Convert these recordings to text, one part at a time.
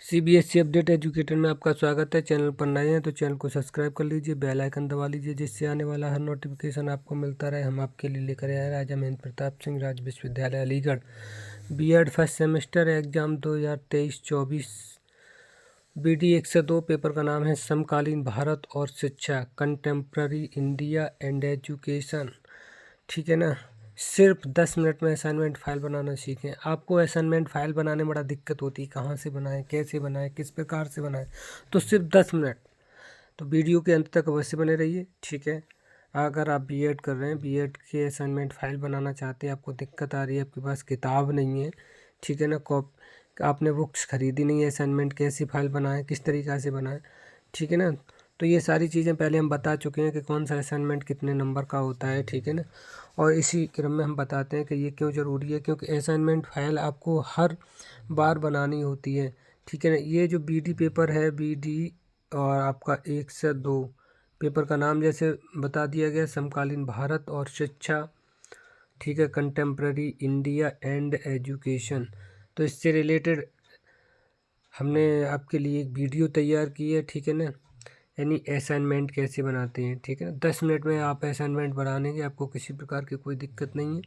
CBSE update educator में आपका स्वागत है। चैनल पर नए हैं तो चैनल को सब्सक्राइब कर लीजिए, बेल आइकन दबा लीजिए, जिससे आने वाला हर नोटिफिकेशन आपको मिलता रहे। हम आपके लिए लेकर आए राजा महेंद्र प्रताप सिंह राज विश्वविद्यालय Aligarh BEd first semester exam 2023-24 BD 102। Paper का नाम है समकालीन भारत और शिक्षा, कंटेम्प्ररी इंडिया एंड एजुकेशन। ठीक है ना। सिर्फ 10 मिनट में असाइनमेंट फाइल बनाना सीखें। आपको असाइनमेंट फाइल बनाने में बड़ा दिक्कत होती है, कहाँ से बनाएं, कैसे बनाएं, किस प्रकार से बनाएं, तो सिर्फ 10 मिनट। तो वीडियो के अंत तक अवश्य बने रहिए। ठीक है। अगर आप बीएड कर रहे हैं, बीएड के असाइनमेंट फाइल बनाना चाहते हैं, आपको दिक्कत आ रही है, आपके पास किताब नहीं है, ठीक है ना, आपने बुक्स खरीदी नहीं है, असाइनमेंट कैसी फाइल बनाएं, किस तरीक़ा से बनाएं, ठीक है ना। तो ये सारी चीज़ें पहले हम बता चुके हैं कि कौन सा असाइनमेंट कितने नंबर का होता है, ठीक है ना। और इसी क्रम में हम बताते हैं कि ये क्यों ज़रूरी है, क्योंकि असाइनमेंट फाइल आपको हर बार बनानी होती है, ठीक है ना। ये जो बीडी पेपर है, बीडी और आपका 1 से 2 पेपर का नाम जैसे बता दिया गया, समकालीन भारत और शिक्षा, ठीक है, कंटेम्प्ररी इंडिया एंड एजुकेशन। तो इससे रिलेटेड हमने आपके लिए एक वीडियो तैयार की है, ठीक है ना, यानी असाइनमेंट कैसे बनाते हैं, ठीक है ना। 10 मिनट में आप असाइनमेंट बनाएंगे, आपको किसी प्रकार की कोई दिक्कत नहीं है।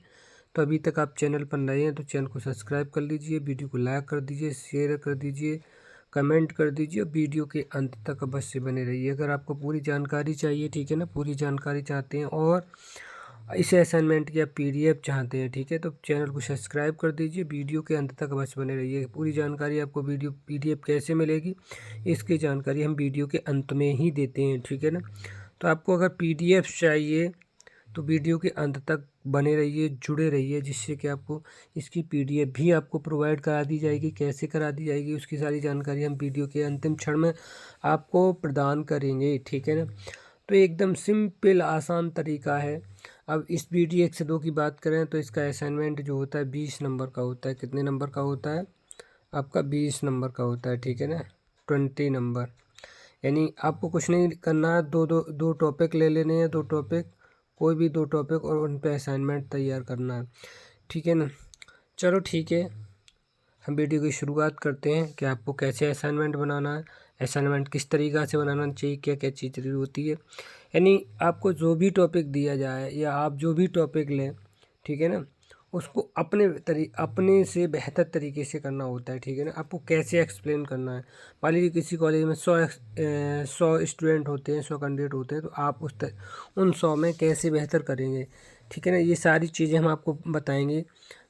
तो अभी तक आप चैनल पर नए हैं तो चैनल को सब्सक्राइब कर लीजिए, वीडियो को लाइक कर दीजिए, शेयर कर दीजिए, कमेंट कर दीजिए और वीडियो के अंत तक अवश्य बने रहिए। अगर आपको पूरी जानकारी चाहिए, ठीक है ना, पूरी जानकारी चाहते हैं और इस असाइनमेंट की आप पीडीएफ चाहते हैं, ठीक है, तो चैनल को सब्सक्राइब कर दीजिए, वीडियो के अंत तक अवश्य बने रहिए। पूरी जानकारी आपको वीडियो पीडीएफ कैसे मिलेगी, इसकी जानकारी हम वीडियो के अंत में ही देते हैं, ठीक है ना। तो आपको अगर पीडीएफ चाहिए तो वीडियो के अंत तक बने रहिए, जुड़े रहिए, जिससे कि आपको इसकी पीडीएफ भी आपको प्रोवाइड करा दी जाएगी। कैसे करा दी जाएगी उसकी सारी जानकारी हम वीडियो के अंतिम क्षण में आपको प्रदान करेंगे, ठीक है ना। तो एकदम सिंपल आसान तरीका है। अब इस BD 1 से 2 की बात करें तो इसका असाइनमेंट जो होता है 20 नंबर का होता है। कितने नंबर का होता है आपका? 20 नंबर का होता है, ठीक है ना, 20 नंबर। यानी आपको कुछ नहीं करना है, दो टॉपिक ले लेने हैं, 2 टॉपिक, कोई भी 2 टॉपिक, और उन पे असाइनमेंट तैयार करना है, ठीक है ना। चलो ठीक है, हम वीडियो की शुरुआत करते हैं कि आपको कैसे असाइनमेंट बनाना है, असाइनमेंट किस तरीक़ा से बनाना चाहिए, क्या क्या चीज़ होती है। यानी आपको जो भी टॉपिक दिया जाए या आप जो भी टॉपिक लें, ठीक है ना, उसको अपने से बेहतर तरीके से करना होता है, ठीक है ना। आपको कैसे एक्सप्लेन करना है। मान लीजिए किसी कॉलेज में 100 स्टूडेंट होते हैं, 100 कैंडिडेट होते हैं, तो आप उन 100 में कैसे बेहतर करेंगे, ठीक है ना। ये सारी चीज़ें हम आपको बताएंगे।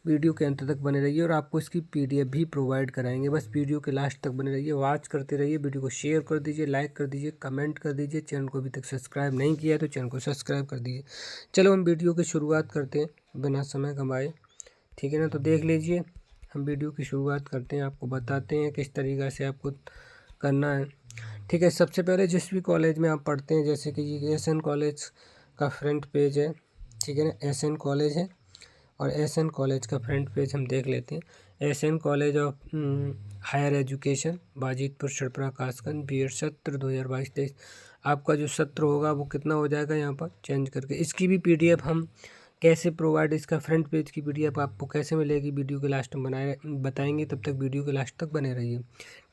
वीडियो के अंत तक बने रहिए और आपको इसकी पीडीएफ भी प्रोवाइड कराएंगे। बस वीडियो के लास्ट तक बने रहिए, वॉच करते रहिए, वीडियो को शेयर कर दीजिए, लाइक कर दीजिए, कमेंट कर दीजिए। चैनल को अभी तक सब्सक्राइब नहीं किया है तो चैनल को सब्सक्राइब कर दीजिए। चलो हम वीडियो की शुरुआत करते हैं बिना समय गंवाए, ठीक है ना। तो देख लीजिए, हम वीडियो की शुरुआत करते हैं, आपको बताते हैं किस तरीक़ा से आपको करना है, ठीक है। सबसे पहले जिस भी कॉलेज में आप पढ़ते हैं, जैसे कि ये SN कॉलेज का फ्रंट पेज है, ठीक है ना, SN कॉलेज है और SN कॉलेज का फ्रंट पेज हम देख लेते हैं। SN college of higher education, Bajitpur Chhapra Kasganj, BEd सत्र 2022-23। आपका जो सत्र होगा वो कितना हो जाएगा यहाँ पर चेंज करके। इसकी भी पीडीएफ हम कैसे प्रोवाइड, इसका फ्रंट पेज की पीडीएफ आपको कैसे मिलेगी वीडियो के लास्ट में बताएंगे। तब तक वीडियो के लास्ट तक बने रहिए,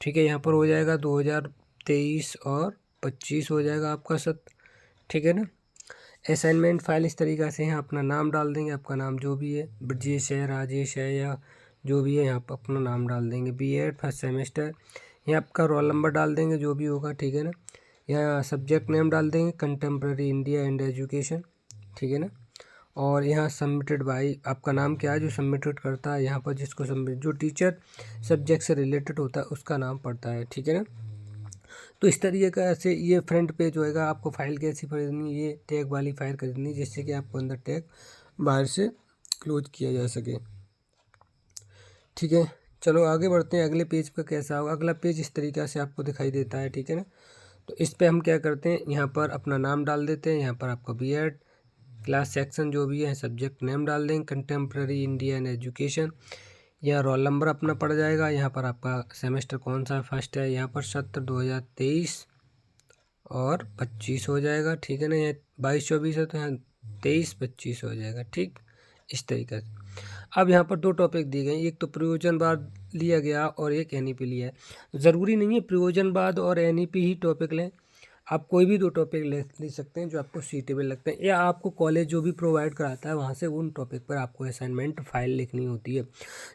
ठीक है। यहाँ पर हो जाएगा 2023 और 25 हो जाएगा आपका सत्र, ठीक है ना। असाइनमेंट फाइल इस तरीक़ा से है, अपना नाम डाल देंगे, आपका नाम जो भी है, ब्रजेश है, राजेश है, या जो भी है, यहाँ पर अपना नाम डाल देंगे। BEd फर्स्ट सेमेस्टर, यहाँ आपका रोल नंबर डाल देंगे जो भी होगा, ठीक है ना। यहाँ सब्जेक्ट नेम डाल देंगे कंटेम्प्ररी इंडिया एंड एजुकेशन, ठीक है ना। और यहाँ सबमिटेड बाई, आपका नाम क्या है जो सबमिटेड करता है, यहाँ पर जिसको सबमिट, जो टीचर सब्जेक्ट से रिलेटेड होता है उसका नाम पड़ता है, ठीक है ना। तो इस तरीके से ये फ्रंट पेज होएगा। आपको फाइल कैसी खरीदनी, ये टैग वाली फाइल खरीदनी, जिससे कि आपको अंदर टैग बाहर से क्लोज किया जा सके, ठीक है। चलो आगे बढ़ते हैं, अगले पेज पर कैसा होगा। अगला पेज इस तरीक़ा से आपको दिखाई देता है, ठीक है ना। तो इस पे हम क्या करते हैं, यहाँ पर अपना नाम डाल देते हैं, यहाँ पर आपका BEd क्लास सेक्शन जो भी है, सब्जेक्ट नेम डाल देंगे कंटेम्प्ररी इंडियन एजुकेशन, यह रोल नंबर अपना पड़ जाएगा। यहाँ पर आपका सेमेस्टर कौन सा फर्स्ट है, यहाँ पर सत्र 2023 और 25 हो जाएगा, ठीक है ना। यहाँ 22-24 है तो यहाँ 23-25 हो जाएगा, ठीक, इस तरीके से। अब यहाँ पर 2 टॉपिक दिए गए, एक तो प्रयोजनवाद लिया गया और एक NEP लिया है। ज़रूरी नहीं है प्रयोजनवाद और NEP ही टॉपिक लें, आप कोई भी 2 टॉपिक ले सकते हैं जो आपको सूटेबल लगते हैं, या आपको कॉलेज जो भी प्रोवाइड कराता है वहाँ से उन टॉपिक पर आपको असाइनमेंट फाइल लिखनी होती है।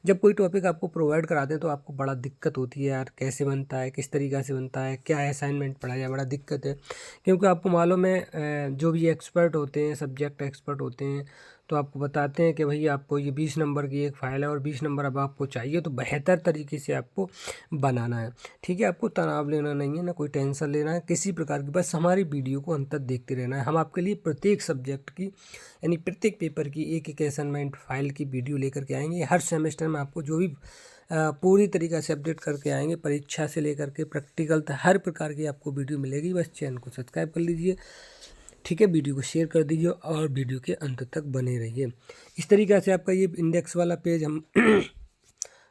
जब कोई टॉपिक आपको प्रोवाइड कराते हैं तो आपको बड़ा दिक्कत होती है यार, कैसे बनता है, किस तरीक़ा से बनता है, क्या असाइनमेंट पढ़ाया जाए, बड़ा दिक्कत है। क्योंकि आपको मालूम है जो भी एक्सपर्ट होते हैं, सब्जेक्ट एक्सपर्ट होते हैं, तो आपको बताते हैं कि भाई आपको ये 20 नंबर की एक फ़ाइल है और 20 नंबर अब आपको चाहिए, तो बेहतर तरीके से आपको बनाना है। ठीक है, आपको तनाव लेना नहीं है, ना कोई टेंशन लेना है किसी प्रकार की, बस हमारी वीडियो को अंत तक देखते रहना है। हम आपके लिए प्रत्येक सब्जेक्ट की यानी प्रत्येक पेपर की एक एक असाइनमेंट फाइल की वीडियो लेकर के आएंगे। हर सेमेस्टर में आपको जो भी पूरी तरीक़ा से अपडेट करके आएंगे, परीक्षा से लेकर के प्रैक्टिकल तक हर प्रकार की आपको वीडियो मिलेगी। बस चैनल को सब्सक्राइब कर लीजिए, ठीक है, वीडियो को शेयर कर दीजिए और वीडियो के अंत तक बने रहिए। इस तरीक़ा से आपका ये इंडेक्स वाला पेज हम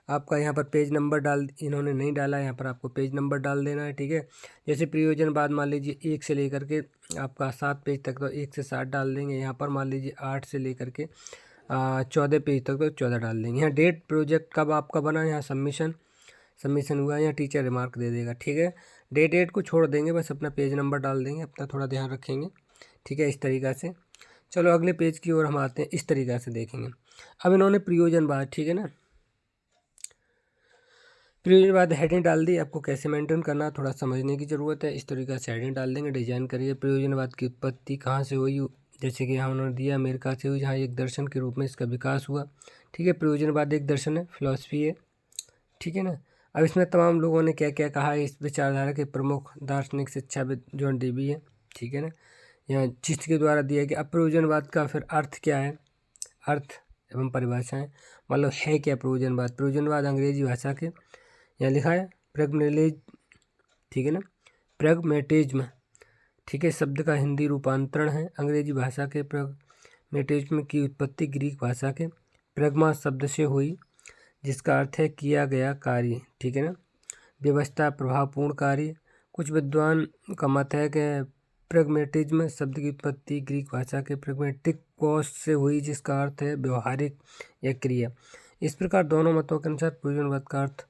आपका यहाँ पर पेज नंबर इन्होंने नहीं डाला, यहाँ पर आपको पेज नंबर डाल देना है। ठीक है, जैसे प्रयोजनवाद मान लीजिए 1 से लेकर के आपका 7 पेज तक, तो 1 से 7 डाल देंगे। यहाँ पर मान लीजिए 8 से लेकर के 14 पेज तक, तो 14 डाल देंगे। यहाँ डेट प्रोजेक्ट कब आपका बना, यहाँ सबमिशन हुआ, यहाँ टीचर रिमार्क दे देगा। ठीक है, डेट को छोड़ देंगे, बस अपना पेज नंबर डाल देंगे, अपना थोड़ा ध्यान रखेंगे। ठीक है, इस तरीक़ा से। चलो अगले पेज की ओर हम आते हैं, इस तरीक़ा से देखेंगे। अब इन्होंने प्रयोजनवाद, ठीक है ना, प्रयोजनवाद हेडिंग डाल दी। आपको कैसे मेंटेन करना थोड़ा समझने की ज़रूरत है। इस तरीक़े से हेडिंग डाल देंगे, डिजाइन करिए। प्रयोजनवाद की उत्पत्ति कहाँ से हुई, जैसे कि यहाँ उन्होंने दिया अमेरिका से हुई, जहाँ एक दर्शन के रूप में इसका विकास हुआ। ठीक है, प्रयोजनवाद एक दर्शन है, फिलॉसफी है। ठीक है ना। अब इसमें तमाम लोगों ने क्या क्या कहा है, इस विचारधारा के प्रमुख दार्शनिक शिक्षाविद जॉन डेवी है। ठीक है ना, यहाँ जिसके द्वारा दिया कि अप्रयोजनवाद का फिर अर्थ क्या है, अर्थ एवं परिभाषाएं, मतलब है क्या प्रयोजनवाद। प्रयोजनवाद अंग्रेजी भाषा के, यहाँ लिखा है प्रैग्मेटिज्म, ठीक है ना, प्रैग्मेटिज्म। ठीक है, शब्द का हिंदी रूपांतरण है अंग्रेजी भाषा के। प्रैग्मेटिज्म की उत्पत्ति ग्रीक भाषा के प्रैग्मा शब्द से हुई, जिसका अर्थ है किया गया कार्य। ठीक है ना, व्यवस्था, प्रभावपूर्ण कार्य। कुछ विद्वान का मत है कि प्रैग्मेटिज्म शब्द की उत्पत्ति ग्रीक भाषा के प्रैग्मेटिक कॉस से हुई, जिसका अर्थ है व्यवहारिक या क्रिया। इस प्रकार दोनों मतों के अनुसार प्रयोजनवाद का अर्थ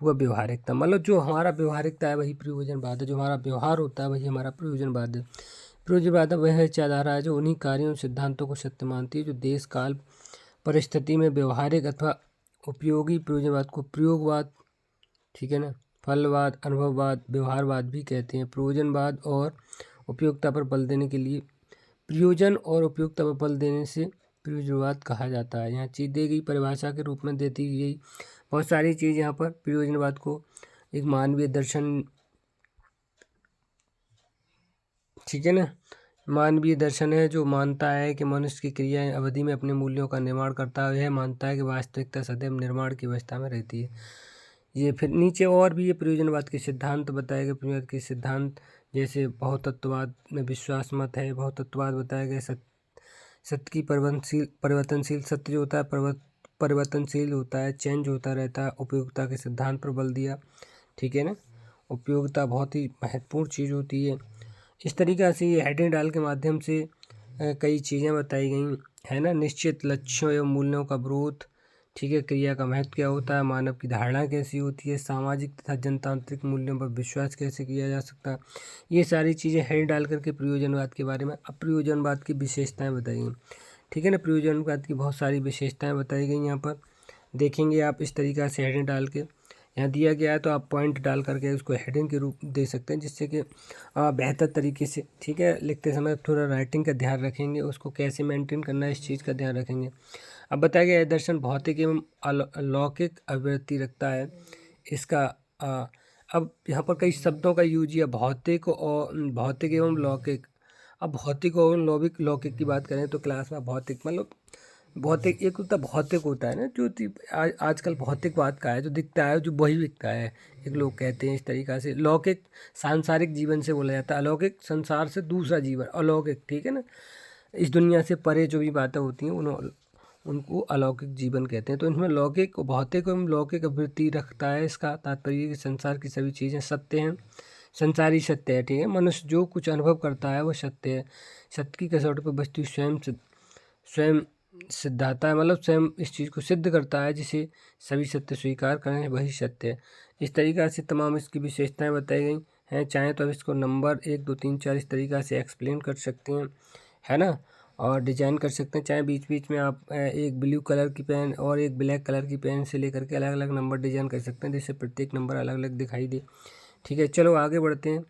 हुआ व्यवहारिकता, मतलब जो हमारा व्यवहारिकता है वही प्रयोजनवाद है, जो हमारा व्यवहार होता है वही हमारा प्रयोजनवाद है। प्रयोजनवाद वह विचारधारा है जो उन्हीं कार्यों सिद्धांतों को सत्य मानती है जो देश काल परिस्थिति में व्यवहारिक अथवा उपयोगी। प्रयोजनवाद को प्रयोगवाद, ठीक है ना, फलवाद, अनुभववाद, व्यवहारवाद भी कहते हैं। प्रयोजनवाद और उपयोगिता पर बल देने के लिए, प्रयोजन और उपयोगिता पर बल देने से प्रयोजनवाद कहा जाता है। यहाँ चीज दी गई परिभाषा के रूप में देती गई बहुत सारी चीज़ यहाँ पर प्रयोजनवाद को एक मानवीय दर्शन, ठीक है ना, मानवीय दर्शन है जो मानता है कि मनुष्य की क्रियाएं अवधि में अपने मूल्यों का निर्माण करता है। यह मानता है कि वास्तविकता सदैव निर्माण की अवस्था में रहती है। ये फिर नीचे और भी ये प्रयोजनवाद के सिद्धांत बताए गए। प्रयोजनवाद के सिद्धांत जैसे बहुतत्ववाद में विश्वास मत है। बहुतत्ववाद बताया गया सत्य की परिवर्तनशील सत्य जो होता है परिवर्तनशील होता है, चेंज होता रहता है। उपयोगिता के सिद्धांत पर बल दिया, ठीक है ना, उपयोगिता बहुत ही महत्वपूर्ण चीज़ होती है। इस तरीक़ा से ये हेडिंग डाल के माध्यम से कई चीज़ें बताई गई है ना। निश्चित लक्ष्यों एवं मूल्यों का विरोध, ठीक है, क्रिया का महत्व क्या होता है, मानव की धारणा कैसी होती है, सामाजिक तथा जनतांत्रिक मूल्यों पर विश्वास कैसे किया जा सकता है, ये सारी चीज़ें हेड डाल करके प्रयोजनवाद के बारे में अप्रयोजनवाद की विशेषताएं बताई गई। ठीक है ना, प्रयोजनवाद की बहुत सारी विशेषताएं बताई गई यहाँ पर देखेंगे आप। इस तरीक़ा से हेडिंग डाल के यहाँ दिया गया है तो आप पॉइंट डाल करके उसको हेडिंग के रूप दे सकते हैं, जिससे कि बेहतर तरीके से, ठीक है, लिखते समय थोड़ा राइटिंग का ध्यान रखेंगे, उसको कैसे मेंटेन करना है इस चीज़ का ध्यान रखेंगे। अब बताया गया है दर्शन भौतिक एवं अलौकिक अभिवृत्ति रखता है। इसका अब यहाँ पर कई शब्दों का यूज किया, भौतिक एवं लौकिक। अब भौतिक और लौकिक की बात करें तो क्लास में भौतिक मतलब भौतिक एक होता भौतिक होता है ना, जो आजकल भौतिकवाद का है, जो दिखता है जो वही दिखता है, एक लोग कहते हैं इस तरीक़ा से। लौकिक सांसारिक जीवन से बोला जाता है, अलौकिक संसार से दूसरा जीवन, अलौकिक, ठीक है ना, इस दुनिया से परे जो भी बातें होती हैं उनको अलौकिक जीवन कहते हैं। तो इनमें लौकिक भौतिक एवं लौकिक अभिवृत्ति रखता है। इसका तात्पर्य कि संसार की सभी चीज़ें सत्य हैं, संसारी सत्य है, ठीक है। मनुष्य जो कुछ अनुभव करता है वो सत्य है। सत्य की कसौटी पर बचती स्वयं सिद्धाता है, मतलब स्वयं इस चीज़ को सिद्ध करता है जिसे सभी सत्य स्वीकार करें वही सत्य है। इस तरीक़ा से तमाम इसकी विशेषताएं बताई गई हैं। चाहें तो अब इसको नंबर 1 2 3 4 इस तरीक़ा से एक्सप्लेन कर सकते हैं, है ना, और डिजाइन कर सकते हैं। चाहे बीच बीच में आप एक ब्लू कलर की पेन और एक ब्लैक कलर की पेन से लेकर के अलग अलग नंबर डिजाइन कर सकते हैं जिससे प्रत्येक नंबर अलग अलग दिखाई दे। ठीक है, चलो आगे बढ़ते हैं।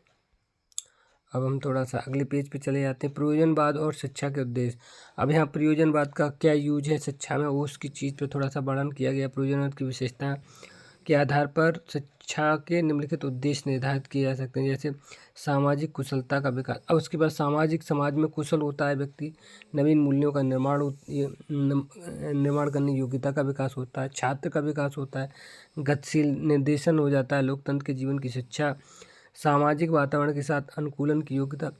अब हम थोड़ा सा अगले पेज पे चले जाते हैं। प्रयोजनवाद और शिक्षा के उद्देश्य। अब यहाँ प्रयोजनवाद का क्या यूज है शिक्षा में, वो उसकी चीज़ पे थोड़ा सा वर्णन किया गया। प्रयोजनवाद की विशेषता के आधार पर शिक्षा के निम्नलिखित उद्देश्य निर्धारित किए जा सकते हैं, जैसे सामाजिक कुशलता का विकास। अब उसके बाद सामाजिक समाज में कुशल होता है व्यक्ति, नवीन मूल्यों का निर्माण करने की योग्यता का विकास होता है, छात्र का विकास होता है, गतिशील निर्देशन हो जाता है, लोकतंत्र के जीवन की शिक्षा, सामाजिक वातावरण के साथ अनुकूलन की योग्यता,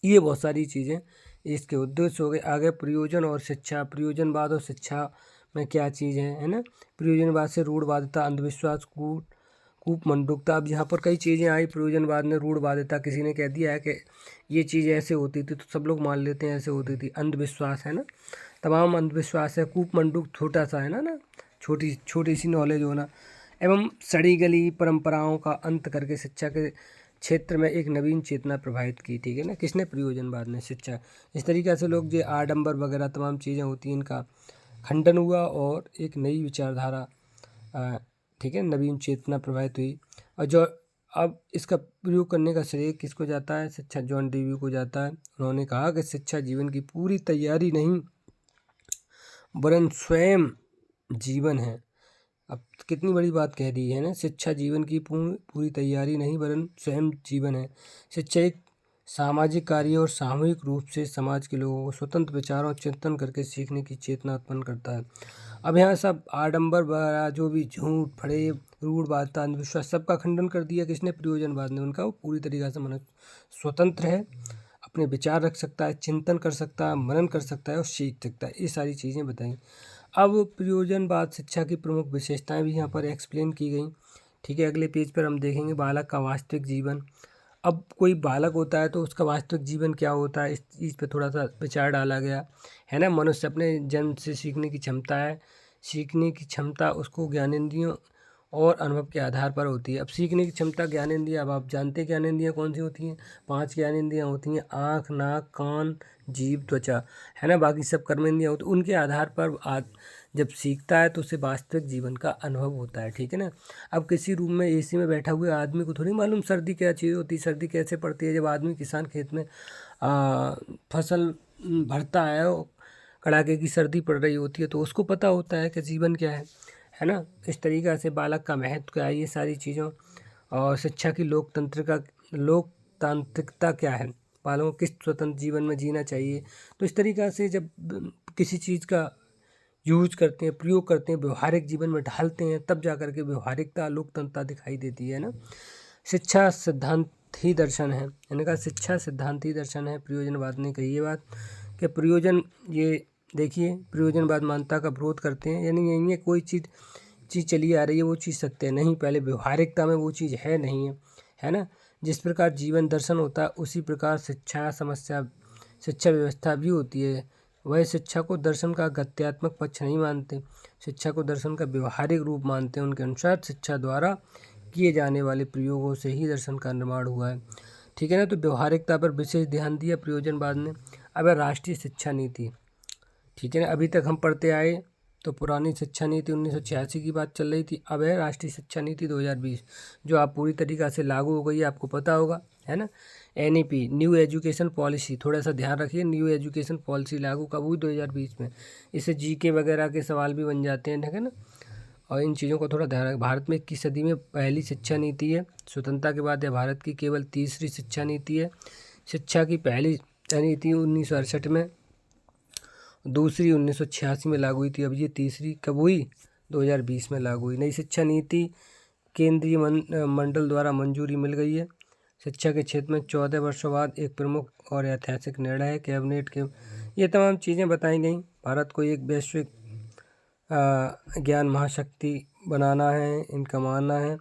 ये बहुत सारी चीज़ें इसके उद्देश्य हो गए। आगे प्रयोजन और शिक्षा। प्रयोजनवाद और शिक्षा में क्या चीज़ है ना। प्रयोजनवाद से रूढ़वादिता, अंधविश्वास, कूपमंडूकता। अब यहाँ पर कई चीज़ें आई प्रयोजनवाद में। रूढ़वादिता, किसी ने कह दिया है कि ये चीज़ ऐसे होती थी तो सब लोग मान लेते हैं ऐसे होती थी। अंधविश्वास है ना, तमाम अंधविश्वास है। कूपमंडूक छोटा सा है ना, छोटी छोटी सी नॉलेज होना। एवं सड़ी गली परंपराओं का अंत करके शिक्षा के क्षेत्र में एक नवीन चेतना प्रभावित की। ठीक है ना, किसने, प्रयोजनवाद ने, शिक्षा। इस तरीक़े से लोग जो आडंबर वगैरह तमाम चीज़ें होती हैं इनका खंडन हुआ और एक नई विचारधारा, ठीक है, नवीन चेतना प्रभावित हुई। और जो अब इसका प्रयोग करने का श्रेय किसको जाता है, शिक्षा जॉन डेवी को जाता है। उन्होंने कहा कि शिक्षा जीवन की पूरी तैयारी नहीं वरन स्वयं जीवन है। अब कितनी बड़ी बात कह दी है ना, शिक्षा जीवन की पूरी तैयारी नहीं वरन स्वयं जीवन है। शिक्षा एक सामाजिक कार्य और सामूहिक रूप से समाज के लोगों को स्वतंत्र विचारों और चिंतन करके सीखने की चेतना उत्पन्न करता है। अब यहाँ सब आडंबर वगैरह जो भी झूठ फरेब रूढ़वादिता अंधविश्वास सबका खंडन कर दिया किसने, प्रयोजनवाद ने। उनका वो पूरी तरीक़ा से मनुष्य स्वतंत्र है, अपने विचार रख सकता है, चिंतन कर सकता है, मनन कर सकता है और सीख सकता है। ये सारी चीज़ें बताई। अब प्रयोजनवाद शिक्षा की प्रमुख विशेषताएं भी यहाँ पर एक्सप्लेन की गई। ठीक है, अगले पेज पर हम देखेंगे बालक का वास्तविक जीवन। अब कोई बालक होता है तो उसका वास्तविक जीवन क्या होता है, इस चीज़ पे थोड़ा सा विचार डाला गया है ना। मनुष्य अपने जन्म से सीखने की क्षमता है, सीखने की क्षमता उसको ज्ञानेंद्रियों और अनुभव के आधार पर होती है। अब सीखने की क्षमता ज्ञानेंद्रियाँ, अब आप जानते हैं ज्ञानेंद्रियाँ कौन सी होती हैं, 5 ज्ञानेंद्रियाँ होती हैं, आँख, नाक, कान, जीभ, त्वचा, है ना। बाकी सब कर्मेंद्रियाँ होती हैं। उनके आधार पर जब सीखता है तो उसे वास्तविक जीवन का अनुभव होता है। ठीक है ना। अब किसी रूम में एसी में बैठा हुए आदमी को थोड़ी मालूम सर्दी क्या चीज़ होती है, सर्दी कैसे पड़ती है। जब आदमी किसान खेत में फसल भरता है, कड़ाके की सर्दी पड़ रही होती है तो उसको पता होता है कि जीवन क्या है ना। इस तरीक़ा से बालक का महत्व क्या है, ये सारी चीज़ों। और शिक्षा की लोकतांत्रिकता क्या है, बालकों को किस स्वतंत्र जीवन में जीना चाहिए। तो इस तरीक़ा से जब किसी चीज़ का यूज करते हैं, प्रयोग करते हैं, व्यवहारिक जीवन में ढालते हैं, तब जा कर के व्यवहारिकता लोकतंत्रता दिखाई देती है ना। शिक्षा सिद्धांत ही दर्शन है, यानी कहा शिक्षा सिद्धांत ही दर्शन है। प्रयोजनवाद ने कही ये बात कि प्रयोजन, ये देखिए प्रयोजनवाद मान्यता का विरोध करते हैं, यानी नहीं है कोई चीज़ चली आ रही है वो चीज़ सत्य नहीं, पहले व्यवहारिकता में वो चीज़ है नहीं है ना। जिस प्रकार जीवन दर्शन होता है उसी प्रकार शिक्षा व्यवस्था भी होती है। वह शिक्षा को दर्शन का गत्यात्मक पक्ष नहीं मानते, शिक्षा को दर्शन का व्यवहारिक रूप मानते हैं। उनके अनुसार शिक्षा द्वारा किए जाने वाले प्रयोगों से ही दर्शन का निर्माण हुआ है। ठीक है ना। तो व्यवहारिकता पर विशेष ध्यान दिया प्रयोजनवाद ने। अब राष्ट्रीय शिक्षा नीति, ठीक है ना। अभी तक हम पढ़ते आए तो पुरानी शिक्षा नीति 1986 की बात चल रही थी। अब है राष्ट्रीय शिक्षा नीति 2020, जो आप पूरी तरीक़ा से लागू हो गई है, आपको पता होगा, है ना। NEP, न्यू एजुकेशन पॉलिसी, थोड़ा सा ध्यान रखिए, न्यू एजुकेशन पॉलिसी लागू कब हुई, 2020 में। इससे GK वगैरह के सवाल भी बन जाते हैं, ठीक है ना। और इन चीज़ों को थोड़ा ध्यान रखें। भारत में 21 सदी में पहली शिक्षा नीति है, स्वतंत्रता के बाद यह भारत की केवल तीसरी शिक्षा नीति है। शिक्षा की पहली नीति 1968 में, दूसरी 1986 में लागू हुई थी। अब ये तीसरी कब हुई, 2020 में लागू हुई। नई शिक्षा नीति केंद्रीय मंडल द्वारा मंजूरी मिल गई है। शिक्षा के क्षेत्र में 14 वर्षों बाद एक प्रमुख और ऐतिहासिक निर्णय है कैबिनेट के। ये तमाम चीज़ें बताई गई। भारत को एक वैश्विक ज्ञान महाशक्ति बनाना है, इनका मानना है।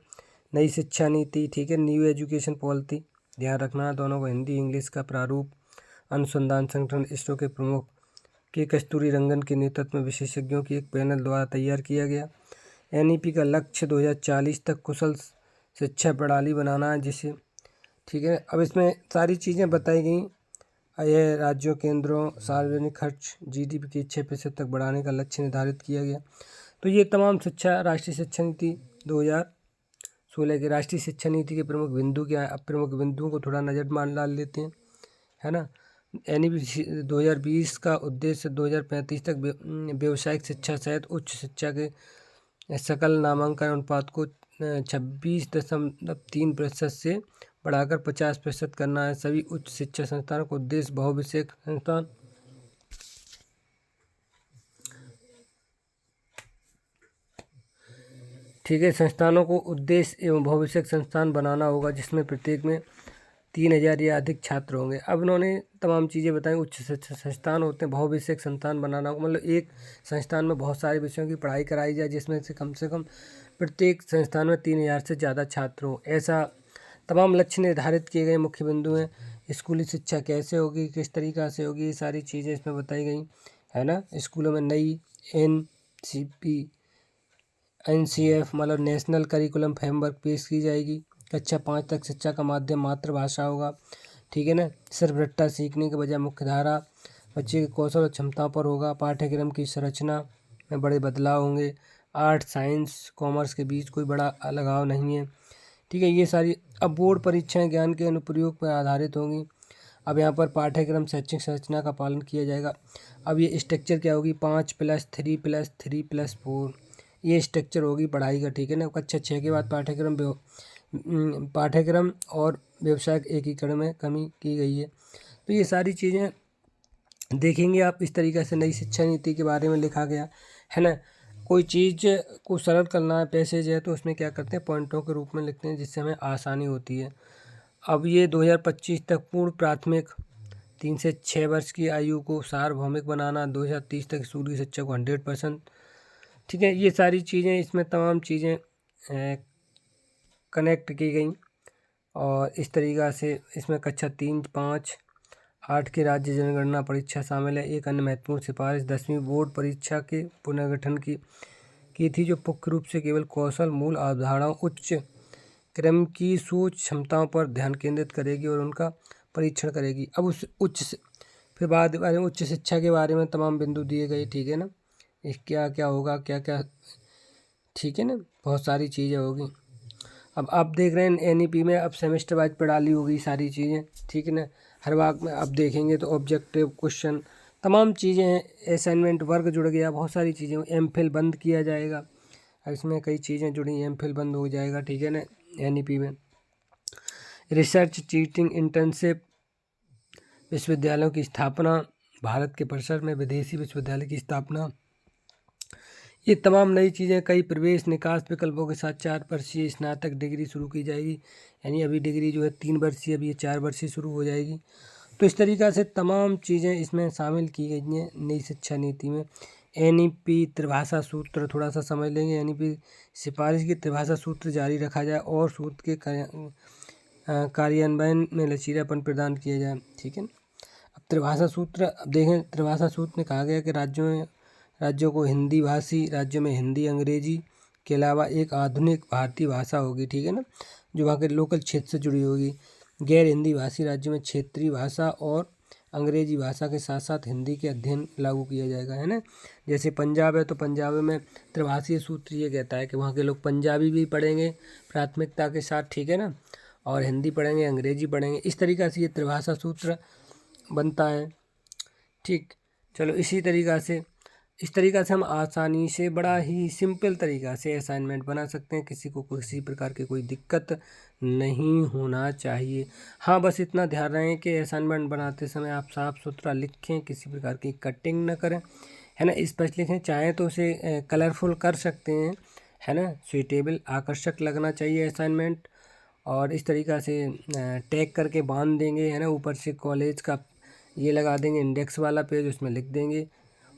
नई शिक्षा नीति, ठीक है, न्यू एजुकेशन पॉलिसी, ध्यान रखना दोनों को, हिंदी इंग्लिश का प्रारूप, अनुसंधान संगठन इसरो के प्रमुख के कस्तूरी रंगन के नेतृत्व में विशेषज्ञों की एक पैनल द्वारा तैयार किया गया। एनईपी का लक्ष्य 2040 तक कुशल शिक्षा प्रणाली बनाना है, जिसे ठीक है। अब इसमें सारी चीज़ें बताई गई। यह राज्यों, केंद्रों, सार्वजनिक खर्च जीडीपी के 6% तक बढ़ाने का लक्ष्य निर्धारित किया गया। तो ये तमाम शिक्षा राष्ट्रीय शिक्षा नीति 2016 की राष्ट्रीय शिक्षा नीति के प्रमुख बिंदु क्या है। अब प्रमुख बिंदुओं को थोड़ा नज़र मान डाल लेते हैं, है ना। एनईपी 2020 का उद्देश्य 2035 तक व्यावसायिक शिक्षा सहित उच्च शिक्षा के सकल नामांकन अनुपात को 26.3% से बढ़ाकर 50% करना है। सभी उच्च शिक्षा संस्थानों को उद्देश्य बहुविषयक संस्थान ठीक है, संस्थानों को उद्देश्य एवं बहुविषयक संस्थान बनाना होगा, जिसमें प्रत्येक में 3000 या अधिक छात्र होंगे। अब उन्होंने तमाम चीज़ें बताई। उच्च शिक्षा संस्थान होते हैं, बहुविषयक संस्थान बनाना होगा, मतलब एक संस्थान में बहुत सारे विषयों की पढ़ाई कराई जाए, जिसमें से कम प्रत्येक संस्थान में 3000 से ज़्यादा छात्र हों। ऐसा तमाम लक्ष्य निर्धारित किए गए। मुख्य बिंदु हैं स्कूली शिक्षा कैसे होगी, किस तरीक़ा से होगी, ये सारी चीज़ें इसमें बताई गई, है ना। स्कूलों में नई NCF मतलब नेशनल करिकुलम फ्रेमवर्क पेश की जाएगी। कक्षा 5 तक शिक्षा का माध्यम मातृभाषा होगा, ठीक है ना। सिर्फ रट्टा सीखने के बजाय मुख्यधारा बच्चे के कौशल और क्षमताओं पर होगा। पाठ्यक्रम की संरचना में बड़े बदलाव होंगे। आर्ट, साइंस, कॉमर्स के बीच कोई बड़ा अलगाव नहीं है, ठीक है। ये सारी अब बोर्ड परीक्षाएं ज्ञान के अनुप्रयोग पर आधारित होंगी। अब यहाँ पर पाठ्यक्रम शैक्षिक संरचना का पालन किया जाएगा। अब ये स्ट्रक्चर क्या होगी, 5+3+3+4 ये स्ट्रक्चर होगी पढ़ाई का, ठीक है ना। कक्षा 6 के बाद पाठ्यक्रम और व्यवसायिक एकीकरण में कमी की गई है। तो ये सारी चीज़ें देखेंगे आप। इस तरीक़े से नई शिक्षा नीति के बारे में लिखा गया है ना। कोई चीज़ को सरल करना है, पैसेज है, तो उसमें क्या करते हैं, पॉइंटों के रूप में लिखते हैं, जिससे हमें आसानी होती है। अब ये 2025 तक पूर्ण प्राथमिक 3 से 6 वर्ष की आयु को सार्वभौमिक बनाना, 2030 तक स्कूली शिक्षा को 100%, ठीक है। ये सारी चीज़ें इसमें तमाम चीज़ें कनेक्ट की गई। और इस तरीक़ा से इसमें कक्षा 3, 5, 8 की राज्य जनगणना परीक्षा शामिल है। एक अन्य महत्वपूर्ण सिफारिश 10वीं बोर्ड परीक्षा के पुनर्गठन की थी, जो मुख्य रूप से केवल कौशल, मूल अवधारणाओं, उच्च क्रम की सोच क्षमताओं पर ध्यान केंद्रित करेगी और उनका परीक्षण करेगी। अब उस फिर बाद में उच्च शिक्षा के बारे में तमाम बिंदु दिए गए, ठीक है ना। क्या क्या होगा, क्या क्या, ठीक है ना, बहुत सारी चीज़ें होगी। अब आप देख रहे हैं एनईपी में अब सेमेस्टर वाइज प्रणाली होगी, सारी चीज़ें, ठीक है ना। हर भाग में अब देखेंगे तो ऑब्जेक्टिव क्वेश्चन तमाम चीज़ें हैं। असाइनमेंट वर्क जुड़ गया, बहुत सारी चीज़ें। एमफिल बंद किया जाएगा, इसमें कई चीज़ें जुड़ी। एमफिल बंद हो जाएगा, ठीक है ना, एनईपी में। रिसर्च, चीटिंग, इंटर्नशिप, विश्वविद्यालयों की स्थापना, भारत के परिसर में विदेशी विश्वविद्यालय की स्थापना, ये तमाम नई चीज़ें। कई प्रवेश निकास विकल्पों के साथ 4 वर्षीय स्नातक डिग्री शुरू की जाएगी, यानी अभी डिग्री जो है 3 वर्षीय, अभी ये 4 वर्षीय शुरू हो जाएगी। तो इस तरीक़ा से तमाम चीज़ें इसमें शामिल की गई हैं नई शिक्षा नीति में। एनईपी त्रिभाषा सूत्र थोड़ा सा समझ लेंगे। एनईपी सिफारिश की त्रिभाषा सूत्र जारी रखा जाए और सूत्र के कार्यान्वयन में लचीलापन प्रदान किया जाए, ठीक है। अब त्रिभाषा सूत्र, अब देखें त्रिभाषा सूत्र में कहा गया कि राज्यों को हिंदी भाषी राज्यों में हिंदी, अंग्रेजी के अलावा एक आधुनिक भारतीय भाषा होगी, ठीक है ना, जो वहाँ के लोकल क्षेत्र से जुड़ी होगी। गैर हिंदी भाषी राज्यों में क्षेत्रीय भाषा और अंग्रेजी भाषा के साथ साथ हिंदी के अध्ययन लागू किया जाएगा, है ना। जैसे पंजाब है तो पंजाब में त्रिभाषीय सूत्र ये कहता है कि वहाँ के लोग पंजाबी भी पढ़ेंगे प्राथमिकता के साथ, ठीक है ना, और हिंदी पढ़ेंगे, अंग्रेजी पढ़ेंगे। इस तरीक़ा से ये त्रिभाषा सूत्र बनता है, ठीक। चलो इस तरीक़ा से हम आसानी से बड़ा ही सिंपल तरीक़ा से असाइनमेंट बना सकते हैं। किसी को किसी प्रकार की कोई दिक्कत नहीं होना चाहिए। हाँ, बस इतना ध्यान रहे कि असाइनमेंट बनाते समय आप साफ़ सुथरा लिखें, किसी प्रकार की कटिंग न करें, है ना। स्पष्ट लिखें, चाहें तो उसे कलरफुल कर सकते हैं, है ना। सुइटेबल, आकर्षक लगना चाहिए असाइनमेंट। और इस तरीक़ा से टैग करके बांध देंगे, है ना। ऊपर से कॉलेज का ये लगा देंगे इंडेक्स वाला पेज, उसमें लिख देंगे।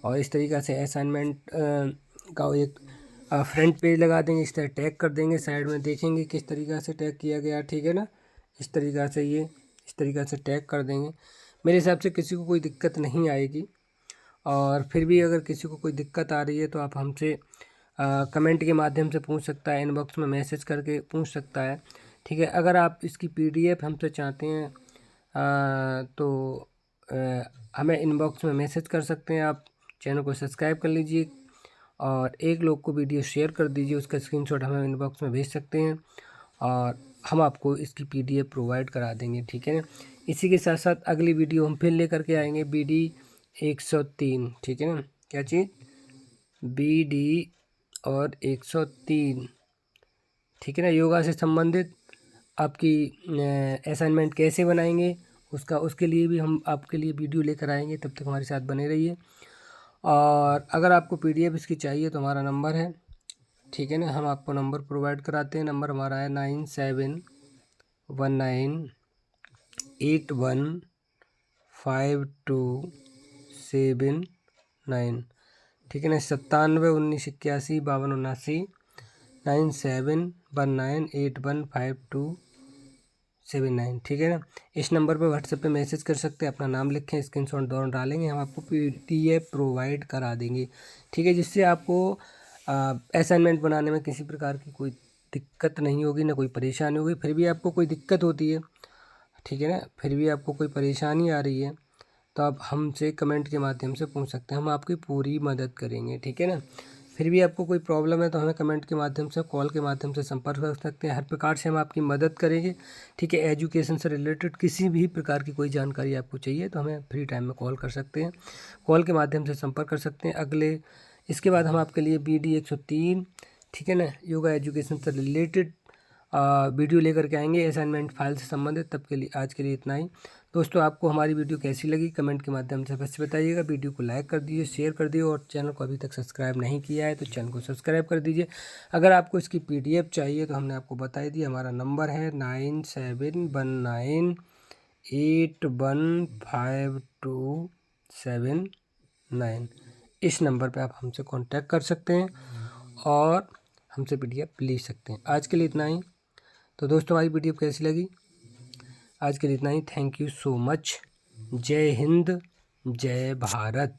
और इस तरीक़ा से असाइनमेंट का एक फ्रंट पेज लगा देंगे, इस तरह टैग कर देंगे। साइड में देखेंगे किस तरीक़ा से टैग किया गया, ठीक है ना। इस तरीक़ा से टैग कर देंगे। मेरे हिसाब से किसी को कोई दिक्कत नहीं आएगी। और फिर भी अगर किसी को कोई दिक्कत आ रही है तो आप हमसे कमेंट के माध्यम से पूछ सकता है, इनबॉक्स में मैसेज करके पूछ सकता है। ठीक है, अगर आप इसकी PDF हमसे चाहते हैं तो हमें इनबॉक्स में मैसेज कर सकते हैं। आप चैनल को सब्सक्राइब कर लीजिए और एक लोग को वीडियो शेयर कर दीजिए, उसका स्क्रीनशॉट हमें इनबॉक्स में भेज सकते हैं और हम आपको इसकी PDF प्रोवाइड करा देंगे। ठीक है ना। इसी के साथ साथ अगली वीडियो हम फिर लेकर के आएंगे BD 103। ठीक है ना, क्या चीज़? BD और 103। ठीक है ना, योगा से संबंधित आपकी असाइनमेंट कैसे बनाएंगे उसके लिए भी हम आपके लिए वीडियो लेकर आएंगे। तब तक हमारे साथ बने रहिए। और अगर आपको PDF इसकी चाहिए तो हमारा नंबर है, ठीक है ना, हम आपको नंबर प्रोवाइड कराते हैं। नंबर हमारा है 9719815279। ठीक है ना, 9719815279, 9719815279। ठीक है ना, इस नंबर पर व्हाट्सएप पे मैसेज कर सकते हैं, अपना नाम लिखें, स्क्रीनशॉट दोनों डालेंगे, हम आपको PDF प्रोवाइड करा देंगे। ठीक है, जिससे आपको असाइनमेंट बनाने में किसी प्रकार की कोई दिक्कत नहीं होगी, ना कोई परेशानी होगी। फिर भी आपको कोई दिक्कत होती है, ठीक है ना, फिर भी आपको कोई परेशानी आ रही है तो आप हमसे कमेंट के माध्यम से पूछ सकते हैं, हम आपकी पूरी मदद करेंगे। ठीक है ना, फिर भी आपको कोई प्रॉब्लम है तो हमें कमेंट के माध्यम से, कॉल के माध्यम से संपर्क कर सकते हैं। हर प्रकार से हम आपकी मदद करेंगे। ठीक है, एजुकेशन से रिलेटेड किसी भी प्रकार की कोई जानकारी आपको चाहिए तो हमें फ्री टाइम में कॉल कर सकते हैं, कॉल के माध्यम से संपर्क कर सकते हैं। इसके बाद हम आपके लिए BD 103, ठीक है ना, योगा एजुकेशन से रिलेटेड वीडियो लेकर के आएंगे असाइनमेंट फाइल से संबंधित। तब के लिए आज के लिए इतना ही। दोस्तों, आपको हमारी वीडियो कैसी लगी कमेंट के माध्यम से बस बताइएगा। वीडियो को लाइक कर दीजिए, शेयर कर दीजिए और चैनल को अभी तक सब्सक्राइब नहीं किया है तो चैनल को सब्सक्राइब कर दीजिए। अगर आपको इसकी PDF चाहिए तो हमने आपको बता दिया, हमारा नंबर है 9719815279। इस नंबर पर आप हमसे कॉन्टैक्ट कर सकते हैं और हमसे PDF ले सकते हैं। आज के लिए इतना ही। तो दोस्तों, हमारी वीडियो कैसी लगी? आज के लिए इतना ही। Thank you so much. जय हिंद, जय भारत।